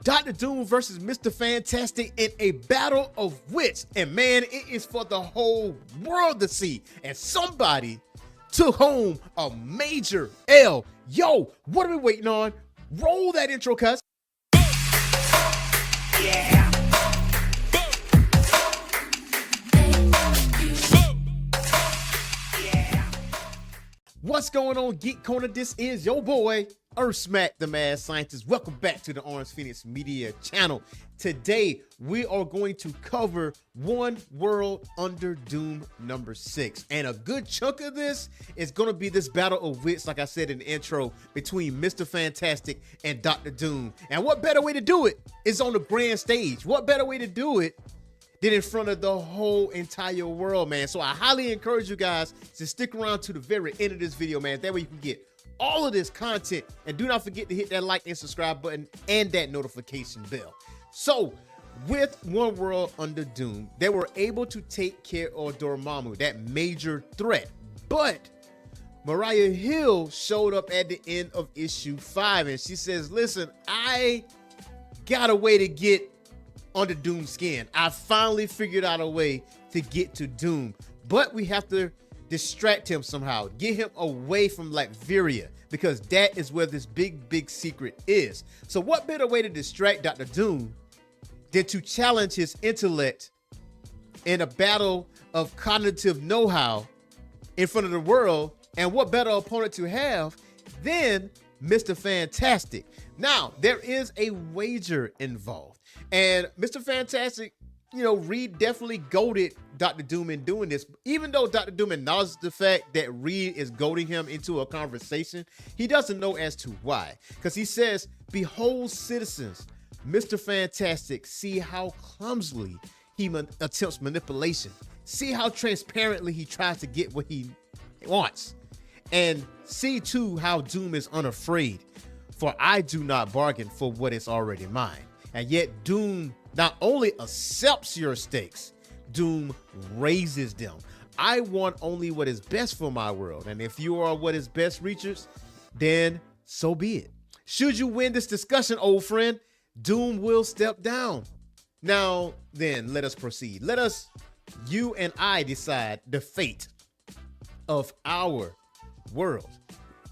Dr. Doom versus Mr. Fantastic in a battle of wits. And man, it is for the whole world to see. And somebody took home a major L. Yo, what are we waiting on? Roll that intro, cuz. Yeah. What's going on, Geek Corner? This is your boy, Earth Smack, the Mad Scientist. Welcome back to the Orange Phoenix Media channel. Today, we are going to cover One World Under Doom number 6. And a good chunk of this is going to be this battle of wits, like I said in the intro, between Mr. Fantastic and Dr. Doom. And what better way to do it is on the grand stage. What better way to do it than in front of the whole entire world, man. So I highly encourage you guys to stick around to the very end of this video, man. That way you can get all of this content. And do not forget to hit that like and subscribe button and that notification bell. So with One World Under Doom, they were able to take care of Dormammu, that major threat. But Mariah Hill showed up at the end of issue 5 and she says, listen, I got a way to get under Doom's skin. I finally figured out a way to get to Doom, but we have to distract him somehow, get him away from Latveria, because that is where this big secret is. So what better way to distract Dr. Doom than to challenge his intellect in a battle of cognitive know-how in front of the world? And what better opponent to have than Mr. Fantastic? Now, there is a wager involved. And Mr. Fantastic, you know, Reed definitely goaded Dr. Doom in doing this. Even though Dr. Doom acknowledges the fact that Reed is goading him into a conversation, he doesn't know as to why. Because he says, behold, citizens, Mr. Fantastic, see how clumsily he attempts manipulation. See how transparently he tries to get what he wants. And see, too, how Doom is unafraid. For I do not bargain for what is already mine. And yet Doom not only accepts your stakes, Doom raises them. I want only what is best for my world. And if you are what is best, reachers, then so be it. Should you win this discussion, old friend, Doom will step down. Now, then, let us proceed. Let us, you and I, decide the fate of our world.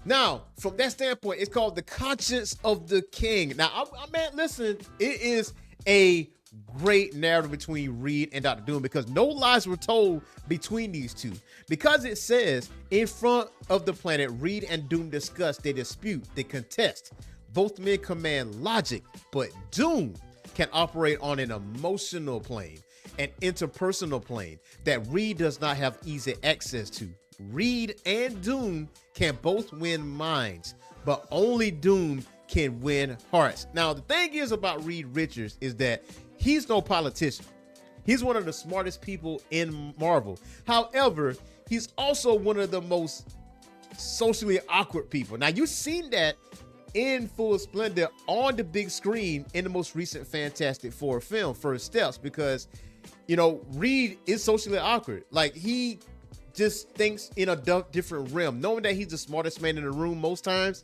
Now, from that standpoint, it's called the conscience of the king. Now, man, listen, it is a great narrative between Reed and Dr. Doom because no lies were told between these two. Because it says, in front of the planet, Reed and Doom discuss, they dispute, they contest. Both men command logic, but Doom can operate on an emotional plane, an interpersonal plane that Reed does not have easy access to. Reed and Doom can both win minds, but only Doom can win hearts. Now, the thing is about Reed Richards is that he's no politician. He's one of the smartest people in Marvel. However, he's also one of the most socially awkward people. Now, you've seen that in full splendor on the big screen in the most recent Fantastic Four film, First Steps, because, you know, Reed is socially awkward. Like, he just thinks in a different realm, knowing that he's the smartest man in the room most times.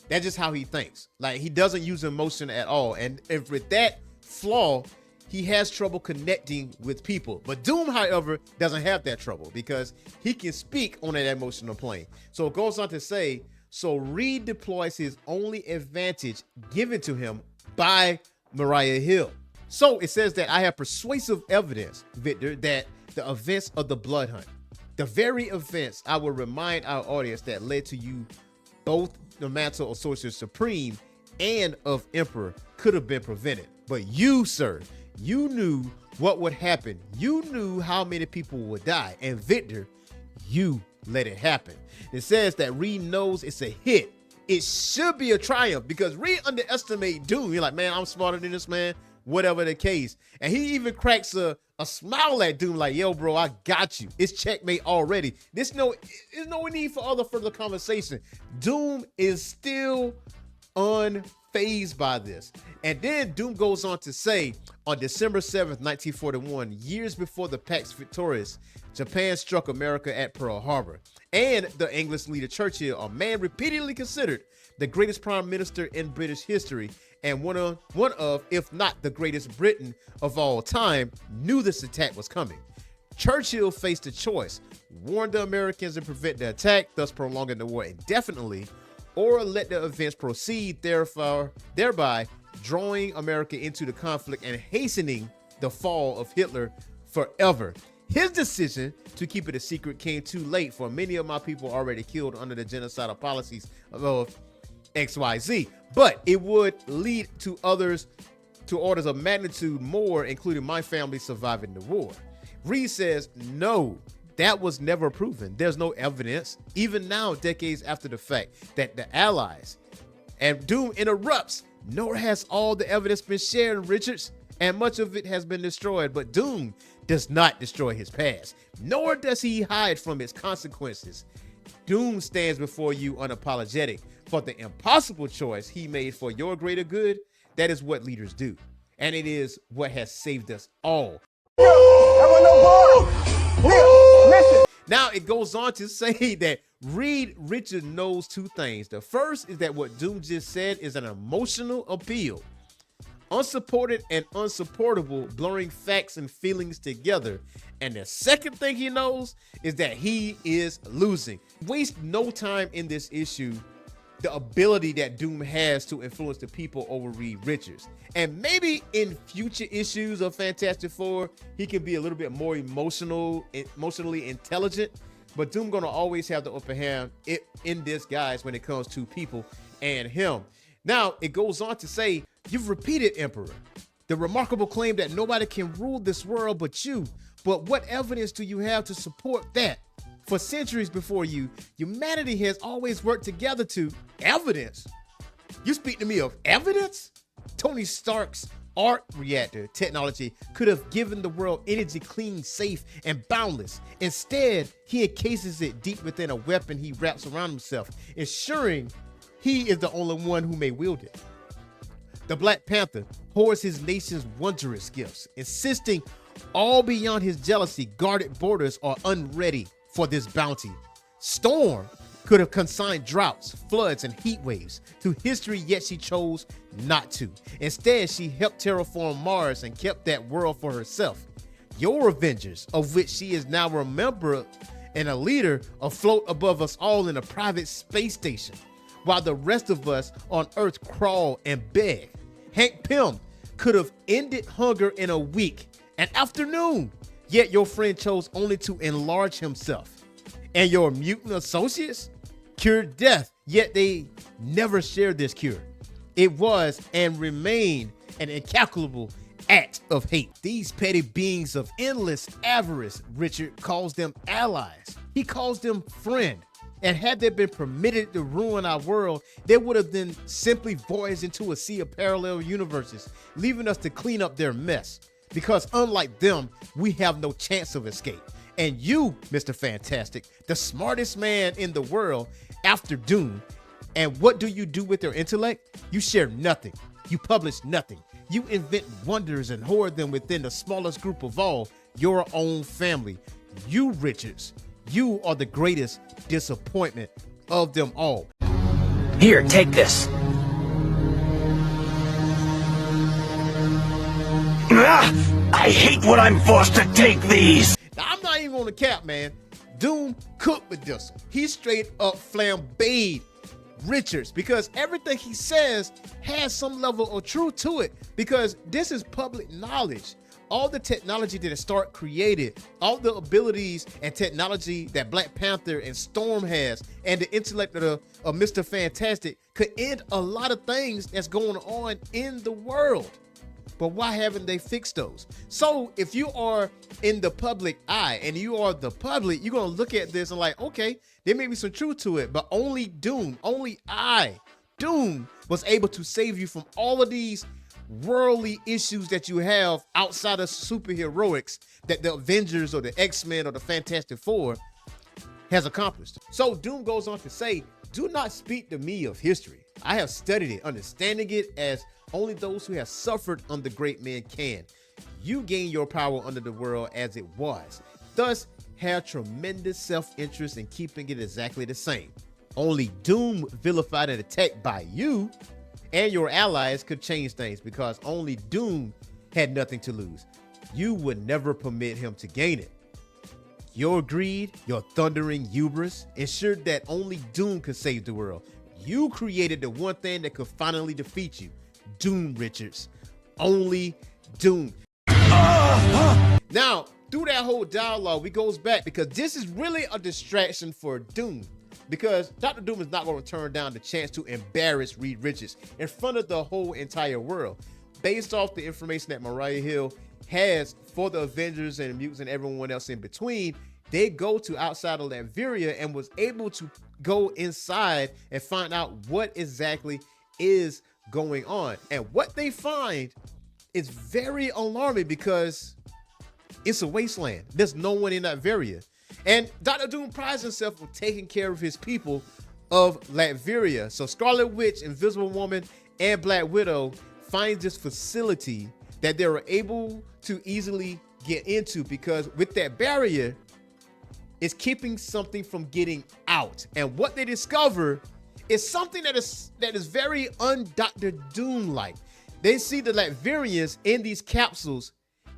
That's just how he thinks. Like, he doesn't use emotion at all. And if with that flaw, he has trouble connecting with people. But Doom, however, doesn't have that trouble because he can speak on that emotional plane. So it goes on to say, so Reed deploys his only advantage given to him by Mariah Hill. So it says that I have persuasive evidence, Victor, that the events of the Blood Hunt, the very events I will remind our audience that led to you both the mantle of Sorcerer Supreme and of Emperor could have been prevented. But you, sir, you knew what would happen. You knew how many people would die. And Victor, you let it happen. It says that Reed knows it's a hit. It should be a triumph because Reed underestimated Doom. You're like, man, I'm smarter than this man, whatever the case. And he even cracks a smile at Doom like, yo, bro, I got you. It's checkmate already. There's no need for further conversation. Doom is still unfazed by this. And then Doom goes on to say, On December 7th, 1941, years before the Pax Victorious, Japan struck America at Pearl Harbor. And the English leader Churchill, a man repeatedly considered the greatest prime minister in British history and one of, if not the greatest Briton of all time, knew this attack was coming. Churchill faced a choice: warn the Americans and prevent the attack, thus prolonging the war indefinitely, or let the events proceed, thereby drawing America into the conflict and hastening the fall of Hitler forever. His decision to keep it a secret came too late, for many of my people already killed under the genocidal policies of XYZ, but it would lead to orders of magnitude more, including my family surviving the war. Reed says, no, that was never proven. There's no evidence, even now, decades after the fact, that the Allies. And Doom interrupts, nor has all the evidence been shared, Richards, and much of it has been destroyed. But Doom does not destroy his past, nor does he hide from its consequences. Doom stands before you unapologetic for the impossible choice he made for your greater good. That is what leaders do, and it is what has saved us all. Now it goes on to say that Reed Richards knows two things. The first is that what Doom just said is an emotional appeal, unsupported and unsupportable, blurring facts and feelings together. And the second thing he knows is that he is losing. Waste no time in this issue. The ability that Doom has to influence the people over Reed Richards. And maybe in future issues of Fantastic Four, he can be a little bit more emotionally intelligent, but Doom gonna always have the upper hand in this, guys, when it comes to people and him. Now, it goes on to say, you've repeated, Emperor, the remarkable claim that nobody can rule this world but you. But what evidence do you have to support that? For centuries before you, humanity has always worked together to evidence. You speak to me of evidence? Tony Stark's arc reactor technology could have given the world energy clean, safe, and boundless. Instead, he encases it deep within a weapon he wraps around himself, ensuring he is the only one who may wield it. The Black Panther hoards his nation's wondrous gifts, insisting all beyond his jealousy, guarded borders are unready for this bounty. Storm could have consigned droughts, floods, and heat waves to history, yet she chose not to. Instead, she helped terraform Mars and kept that world for herself. Your Avengers, of which she is now a member and a leader, afloat above us all in a private space station, while the rest of us on Earth crawl and beg. Hank Pym could have ended hunger in a week, an afternoon, yet your friend chose only to enlarge himself. And your mutant associates cured death, yet they never shared this cure. It was and remained an incalculable act of hate. These petty beings of endless avarice, Richard calls them allies. He calls them friend. And had they been permitted to ruin our world, they would have then simply voyaged into a sea of parallel universes, leaving us to clean up their mess. Because unlike them, we have no chance of escape. And you, Mr. Fantastic, the smartest man in the world after Doom, and what do you do with your intellect? You share nothing. You publish nothing. You invent wonders and hoard them within the smallest group of all, your own family. You, Richards, you are the greatest disappointment of them all. Here, take this. I hate when I'm forced to take these. Now, I'm not even on the cap, man. Doom cooked with this one. He straight up flambéed Richards, because everything he says has some level of truth to it, because this is public knowledge. All the technology that Stark created, all the abilities and technology that Black Panther and Storm has, and the intellect of Mr. Fantastic could end a lot of things that's going on in the world. But why haven't they fixed those? So if you are in the public eye and you are the public, you're going to look at this and like, okay, there may be some truth to it, but only Doom, Doom was able to save you from all of these worldly issues that you have outside of superheroics that the Avengers or the X-Men or the Fantastic Four has accomplished. So Doom goes on to say, do not speak to me of history. I have studied it, understanding it as only those who have suffered under great men can. You gain your power under the world as it was, thus have tremendous self-interest in keeping it exactly the same. Only doom, vilified and attacked by you and your allies could change things, because only doom had nothing to lose. You would never permit him to gain it. Your greed, your thundering hubris ensured that only doom could save the world. You created the one thing that could finally defeat you. Doom, Richards. Only doom. Now, through that whole dialogue, we goes back, because this is really a distraction for Doom, because Dr. Doom is not going to turn down the chance to embarrass Reed Richards in front of the whole entire world. Based off the information that Mariah Hill has for the Avengers and mutants and everyone else in between, they go to outside of Latveria and was able to go inside and find out what exactly is going on. And what they find is very alarming, because it's a wasteland. There's no one in Latveria. And Dr. Doom prides himself on taking care of his people of Latveria. So Scarlet Witch, Invisible Woman, and Black Widow find this facility that they were able to easily get into, because with that barrier, it's keeping something from getting out. And what they discover is something that is very un-Dr. Doom-like. They see the Latverians in these capsules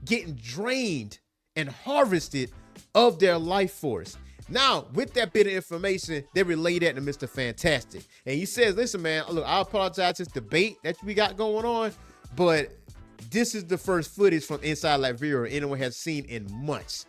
getting drained and harvested of their life force. Now, with that bit of information, they relay that to Mr. Fantastic. And he says, listen, man, look, I apologize for this debate that we got going on, but this is the first footage from inside Latveria anyone has seen in months.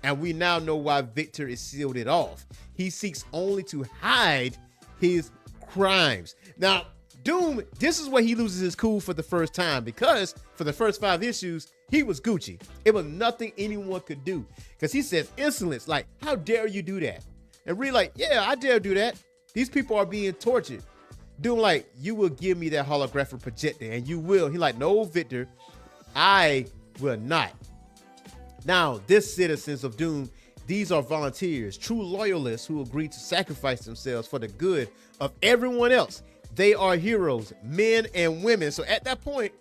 And we now know why Victor is sealed it off. He seeks only to hide his crimes. Now, Doom, this is where he loses his cool for the first time, because for the first 5 issues, he was Gucci. It was nothing anyone could do, because he says insolence, like, how dare you do that? And Reed like, yeah, I dare do that. These people are being tortured. Doom like, you will give me that holographic projector, and you will. He like, no, Victor, I will not. Now, this citizens of Doom, these are volunteers, true loyalists who agreed to sacrifice themselves for the good of everyone else. They are heroes, men and women. So at that point,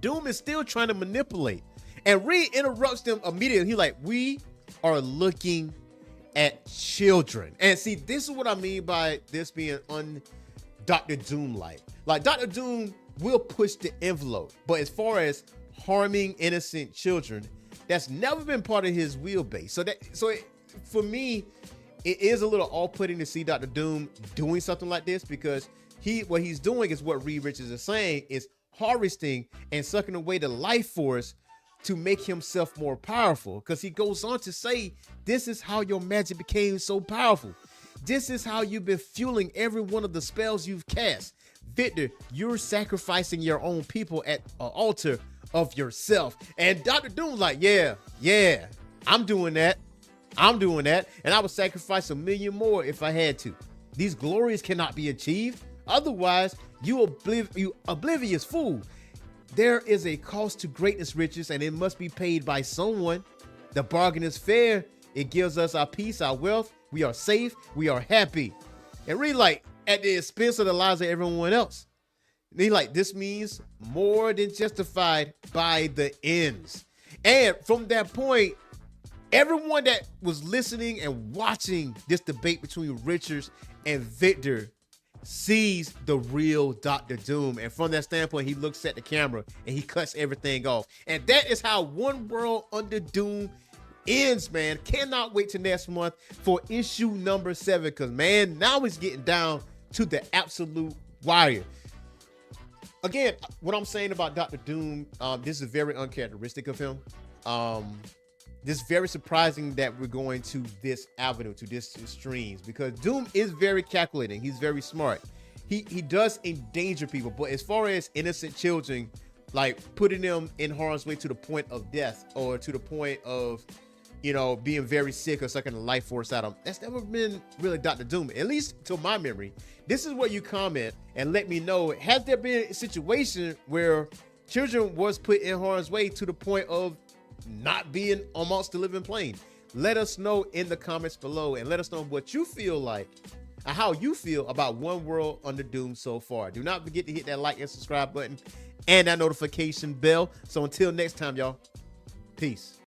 Doom is still trying to manipulate. And Reed interrupts them immediately. He's like, we are looking at children. And see, this is what I mean by this being Dr. Doom-like. Like, Dr. Doom will push the envelope, but as far as harming innocent children, that's never been part of his wheelbase. For me, it is a little off-putting to see Dr. Doom doing something like this, because what he's doing is what Reed Richards is saying, is harvesting and sucking away the life force to make himself more powerful. Because he goes on to say, this is how your magic became so powerful. This is how you've been fueling every one of the spells you've cast. Victor, you're sacrificing your own people at an altar of yourself. And Dr. Doom's like, yeah, I'm doing that. And I would sacrifice 1 million more if I had to. These glories cannot be achieved. Otherwise, you oblivious fool. There is a cost to greatness, Richards, and it must be paid by someone. The bargain is fair. It gives us our peace, our wealth. We are safe. We are happy. And really, like, at the expense of the lives of everyone else. And he like, this means more than justified by the ends. And from that point, everyone that was listening and watching this debate between Richards and Victor sees the real Dr. Doom. And from that standpoint, he looks at the camera and he cuts everything off. And that is how One World Under Doom ends, man. Cannot wait till next month for issue number 7, because, man, now it's getting down to the absolute wire. Again, what I'm saying about Dr. Doom, this is very uncharacteristic of him. This is very surprising that we're going to this avenue, to this extremes, because Doom is very calculating. He's very smart. He does endanger people, but as far as innocent children, like putting them in harm's way to the point of death, or to the point of, you know, being very sick or sucking the life force out of them, that's never been really Dr. Doom, at least to my memory. This is where you comment and let me know, has there been a situation where children was put in harm's way to the point of not being amongst the living plane? Let us know in the comments below, and let us know what you feel like and how you feel about One World Under Doom so far. Do not forget to hit that like and subscribe button and that notification bell. So until next time, y'all, peace.